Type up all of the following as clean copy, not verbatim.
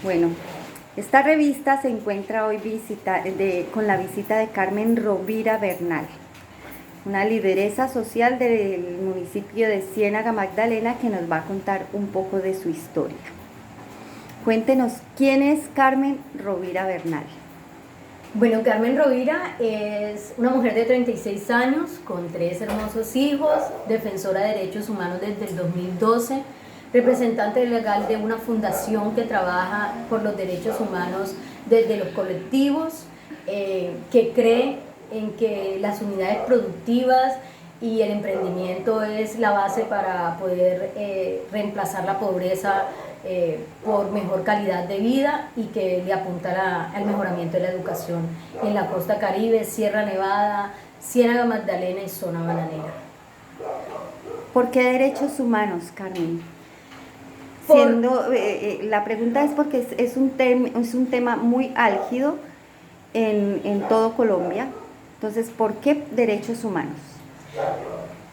Bueno, esta revista se encuentra hoy con la visita de Carmen Rovira Bernal, una lideresa social del municipio de Ciénaga Magdalena, que nos va a contar un poco de su historia. Cuéntenos, ¿quién es Carmen Rovira Bernal? Bueno, Carmen Rovira es una mujer de 36 años, con 3 hermosos hijos, defensora de derechos humanos desde el 2012, representante legal de una fundación que trabaja por los derechos humanos desde los colectivos, que cree en que las unidades productivas y el emprendimiento es la base para poder reemplazar la pobreza por mejor calidad de vida, y que le apunta al mejoramiento de la educación en la costa Caribe, Sierra Nevada, Ciénaga Magdalena y zona bananera. ¿Por qué derechos humanos, Carmen? Por, La pregunta es porque es un tema muy álgido en todo Colombia. Entonces, ¿por qué derechos humanos?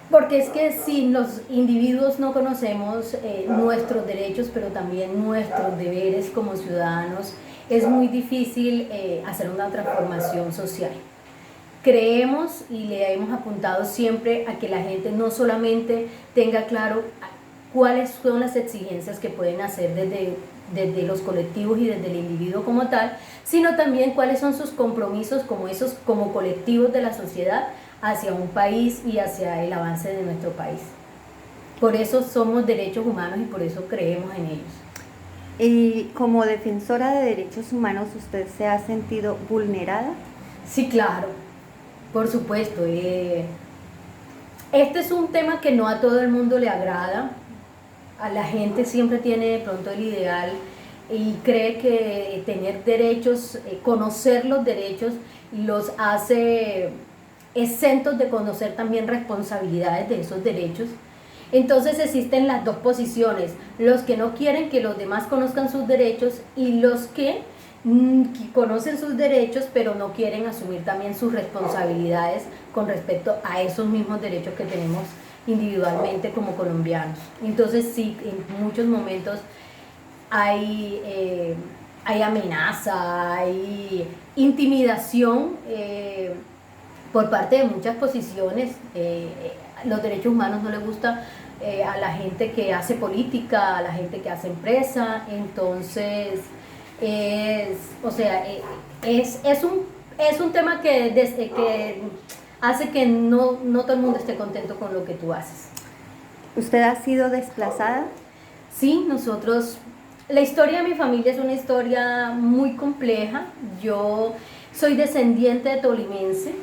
Porque es que si los individuos no conocemos nuestros derechos, pero también nuestros deberes como ciudadanos, es muy difícil hacer una transformación social. Creemos y le hemos apuntado siempre a que la gente no solamente tenga claro cuáles son las exigencias que pueden hacer desde los colectivos y desde el individuo como tal, sino también cuáles son sus compromisos como colectivos de la sociedad hacia un país y hacia el avance de nuestro país. Por eso somos derechos humanos y por eso creemos en ellos. Y como defensora de derechos humanos, ¿usted se ha sentido vulnerada? Sí, claro, por supuesto. Este es un tema que no a todo el mundo le agrada. A la gente siempre tiene de pronto el ideal y cree que tener derechos, conocer los derechos, los hace exentos de conocer también responsabilidades de esos derechos. Entonces existen las dos posiciones: los que no quieren que los demás conozcan sus derechos y los que conocen sus derechos pero no quieren asumir también sus responsabilidades con respecto a esos mismos derechos que tenemos individualmente como colombianos. Entonces sí, en muchos momentos hay amenaza, hay intimidación por parte de muchas posiciones. Los derechos humanos no les gusta a la gente que hace política, a la gente que hace empresa. Entonces es un tema que hace que no todo el mundo esté contento con lo que tú haces. ¿Usted ha sido desplazada? Sí, la historia de mi familia es una historia muy compleja. Yo soy descendiente de tolimense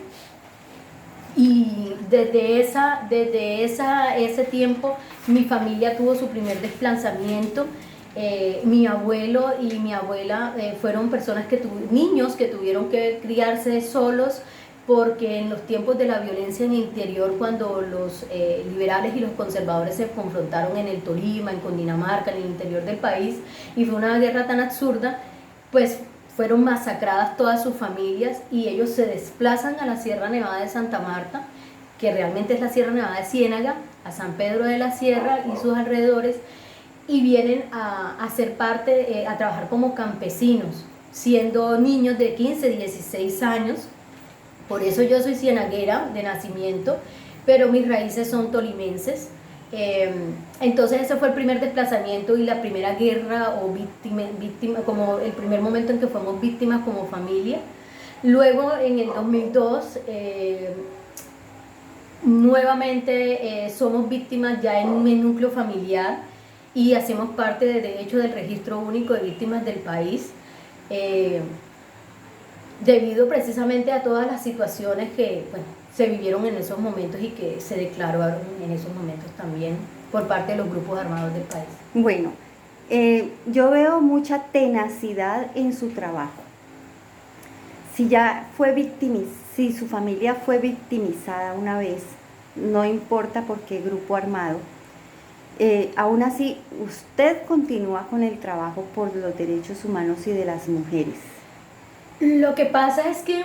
y desde ese tiempo mi familia tuvo su primer desplazamiento. Mi abuelo y mi abuela fueron niños que tuvieron que criarse solos, porque en los tiempos de la violencia en el interior, cuando los liberales y los conservadores se confrontaron en el Tolima, en Cundinamarca, en el interior del país, y fue una guerra tan absurda, pues fueron masacradas todas sus familias y ellos se desplazan a la Sierra Nevada de Santa Marta, que realmente es la Sierra Nevada de Ciénaga, a San Pedro de la Sierra y sus alrededores, y vienen a ser parte, a trabajar como campesinos, siendo niños de 15, 16 años. Por eso yo soy cienaguera de nacimiento, pero mis raíces son tolimenses. Entonces ese fue el primer desplazamiento y la primera guerra o víctima, como el primer momento en que fuimos víctimas como familia. Luego en el 2002 nuevamente somos víctimas ya en un núcleo familiar y hacemos parte de hecho del registro único de víctimas del país, debido precisamente a todas las situaciones que se vivieron en esos momentos y que se declararon en esos momentos también por parte de los grupos armados del país. Bueno, yo veo mucha tenacidad en su trabajo. Si su familia fue victimizada una vez, no importa por qué grupo armado, aún así usted continúa con el trabajo por los derechos humanos y de las mujeres. Lo que pasa es que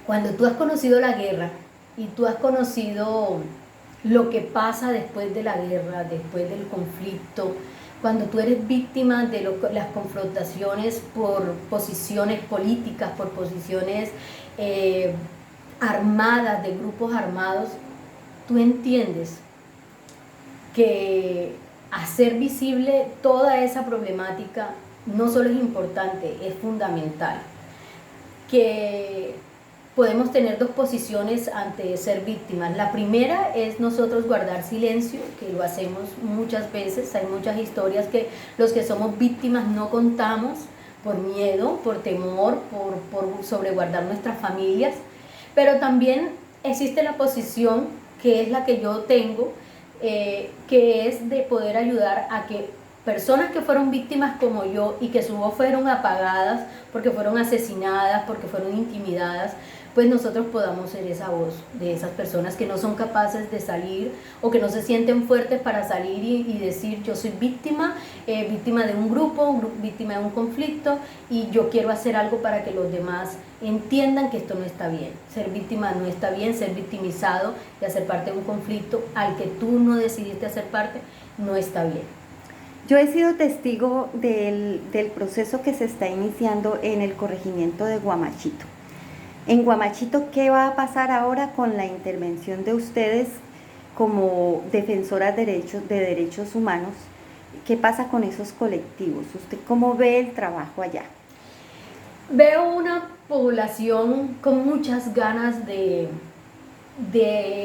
cuando tú has conocido la guerra y tú has conocido lo que pasa después de la guerra, después del conflicto, cuando tú eres víctima de las confrontaciones por posiciones políticas, por posiciones armadas, de grupos armados, tú entiendes que hacer visible toda esa problemática no solo es importante, es fundamental. Que podemos tener dos posiciones ante ser víctimas. La primera es nosotros guardar silencio, que lo hacemos muchas veces. Hay muchas historias que los que somos víctimas no contamos por miedo, por temor, por sobreguardar nuestras familias. Pero también existe la posición, que es la que yo tengo, que es de poder ayudar a que personas que fueron víctimas como yo y que su voz fueron apagadas porque fueron asesinadas, porque fueron intimidadas, pues nosotros podamos ser esa voz de esas personas que no son capaces de salir o que no se sienten fuertes para salir y decir yo soy víctima, víctima de un grupo, víctima de un conflicto, y yo quiero hacer algo para que los demás entiendan que esto no está bien. Ser víctima no está bien, ser victimizado y hacer parte de un conflicto al que tú no decidiste hacer parte no está bien. Yo he sido testigo del proceso que se está iniciando en el corregimiento de Guamachito. En Guamachito, ¿qué va a pasar ahora con la intervención de ustedes como defensoras de derechos humanos? ¿Qué pasa con esos colectivos? ¿Usted cómo ve el trabajo allá? Veo una población con muchas ganas de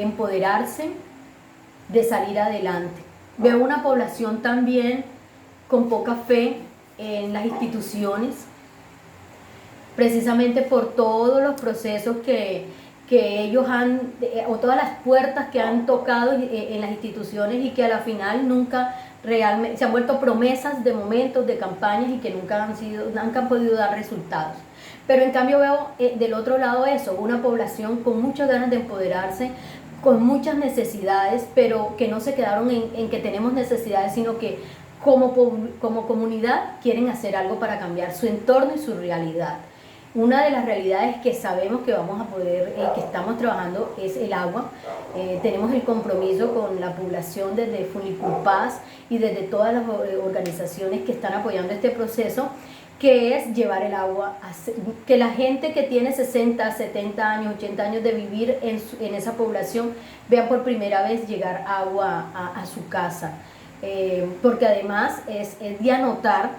empoderarse, de salir adelante. Veo una población también con poca fe en las instituciones, precisamente por todos los procesos que ellos han, o todas las puertas que han tocado en las instituciones y que a la final nunca realmente, se han vuelto promesas de momentos, de campañas y que nunca han podido dar resultados. Pero en cambio veo del otro lado eso, una población con muchas ganas de empoderarse, con muchas necesidades, pero que no se quedaron en que tenemos necesidades, sino que como comunidad quieren hacer algo para cambiar su entorno y su realidad. Una de las realidades que sabemos que vamos a poder, que estamos trabajando, es el agua. Tenemos el compromiso con la población desde Funicupaz y desde todas las organizaciones que están apoyando este proceso, que es llevar el agua, que la gente que tiene 60, 70 años, 80 años de vivir en esa población vea por primera vez llegar agua a su casa. Porque además es de anotar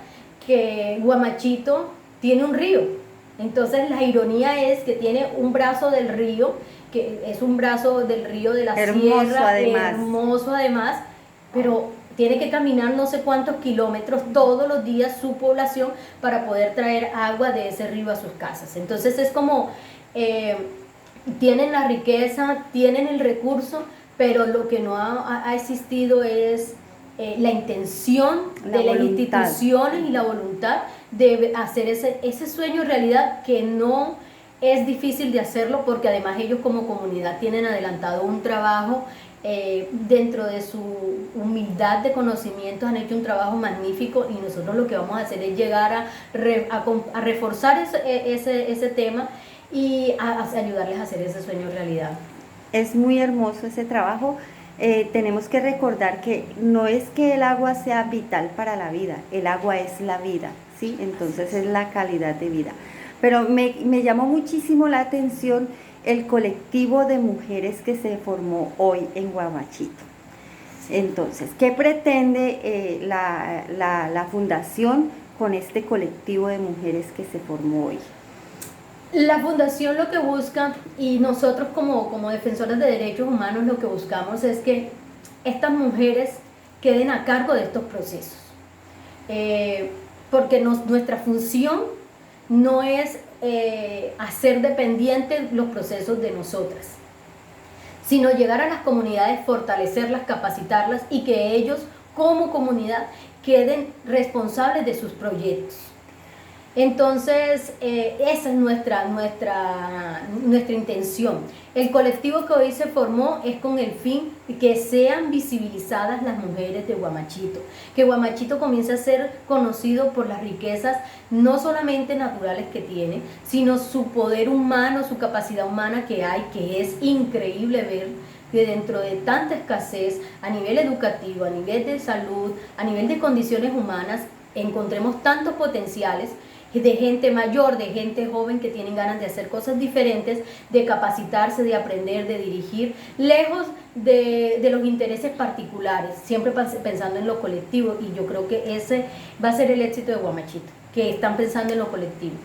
que Guamachito tiene un río. Entonces la ironía es que tiene un brazo del río, que es un brazo del río de la sierra, hermoso además, pero tiene que caminar no sé cuántos kilómetros todos los días su población para poder traer agua de ese río a sus casas. Entonces es como, tienen la riqueza, tienen el recurso, pero lo que no ha existido es la intención de las instituciones y la voluntad de hacer ese sueño realidad, que no es difícil de hacerlo, porque además ellos como comunidad tienen adelantado un trabajo dentro de su humildad de conocimientos, han hecho un trabajo magnífico, y nosotros lo que vamos a hacer es llegar a reforzar ese tema y a ayudarles a hacer ese sueño realidad. Es muy hermoso ese trabajo. Tenemos que recordar que no es que el agua sea vital para la vida, el agua es la vida, ¿sí? Entonces es la calidad de vida. Pero me llamó muchísimo la atención el colectivo de mujeres que se formó hoy en Guamachito. Entonces, ¿qué pretende la fundación con este colectivo de mujeres que se formó hoy? La fundación lo que busca, y nosotros como defensoras de derechos humanos lo que buscamos, es que estas mujeres queden a cargo de estos procesos. Porque nuestra función no es hacer dependientes los procesos de nosotras, sino llegar a las comunidades, fortalecerlas, capacitarlas, y que ellos como comunidad queden responsables de sus proyectos. Entonces, esa es nuestra intención. El colectivo que hoy se formó es con el fin de que sean visibilizadas las mujeres de Guamachito, que Guamachito comience a ser conocido por las riquezas no solamente naturales que tiene, sino su poder humano, su capacidad humana que hay, que es increíble ver que dentro de tanta escasez a nivel educativo, a nivel de salud, a nivel de condiciones humanas, encontremos tantos potenciales de gente mayor, de gente joven que tienen ganas de hacer cosas diferentes, de capacitarse, de aprender, de dirigir, lejos de los intereses particulares, siempre pensando en lo colectivo, y yo creo que ese va a ser el éxito de Huamachito, que están pensando en lo colectivo.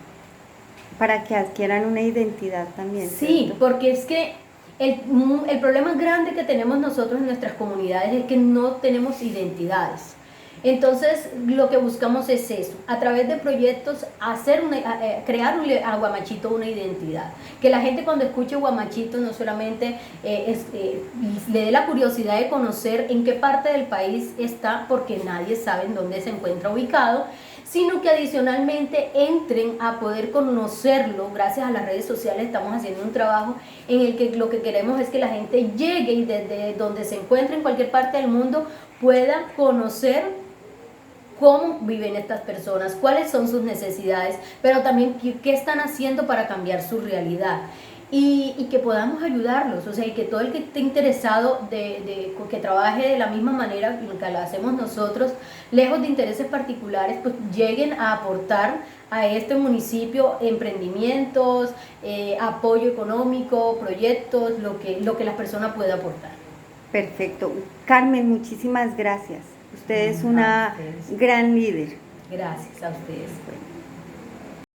Para que adquieran una identidad también. Sí, ¿cierto? porque es que el problema grande que tenemos nosotros en nuestras comunidades es que no tenemos identidades. Entonces, lo que buscamos es eso, a través de proyectos, crear a Huamachito una identidad. Que la gente cuando escuche Huamachito no solamente le dé la curiosidad de conocer en qué parte del país está, porque nadie sabe en dónde se encuentra ubicado, sino que adicionalmente entren a poder conocerlo. Gracias a las redes sociales estamos haciendo un trabajo en el que lo que queremos es que la gente llegue y desde donde se encuentre en cualquier parte del mundo pueda conocer cómo viven estas personas, cuáles son sus necesidades, pero también qué están haciendo para cambiar su realidad. Y que podamos ayudarlos, o sea, y que todo el que esté interesado que trabaje de la misma manera que lo hacemos nosotros, lejos de intereses particulares, pues lleguen a aportar a este municipio emprendimientos, apoyo económico, proyectos, lo que la persona pueda aportar. Perfecto. Carmen, muchísimas gracias. Usted es una gran líder. Gracias a ustedes. Bueno.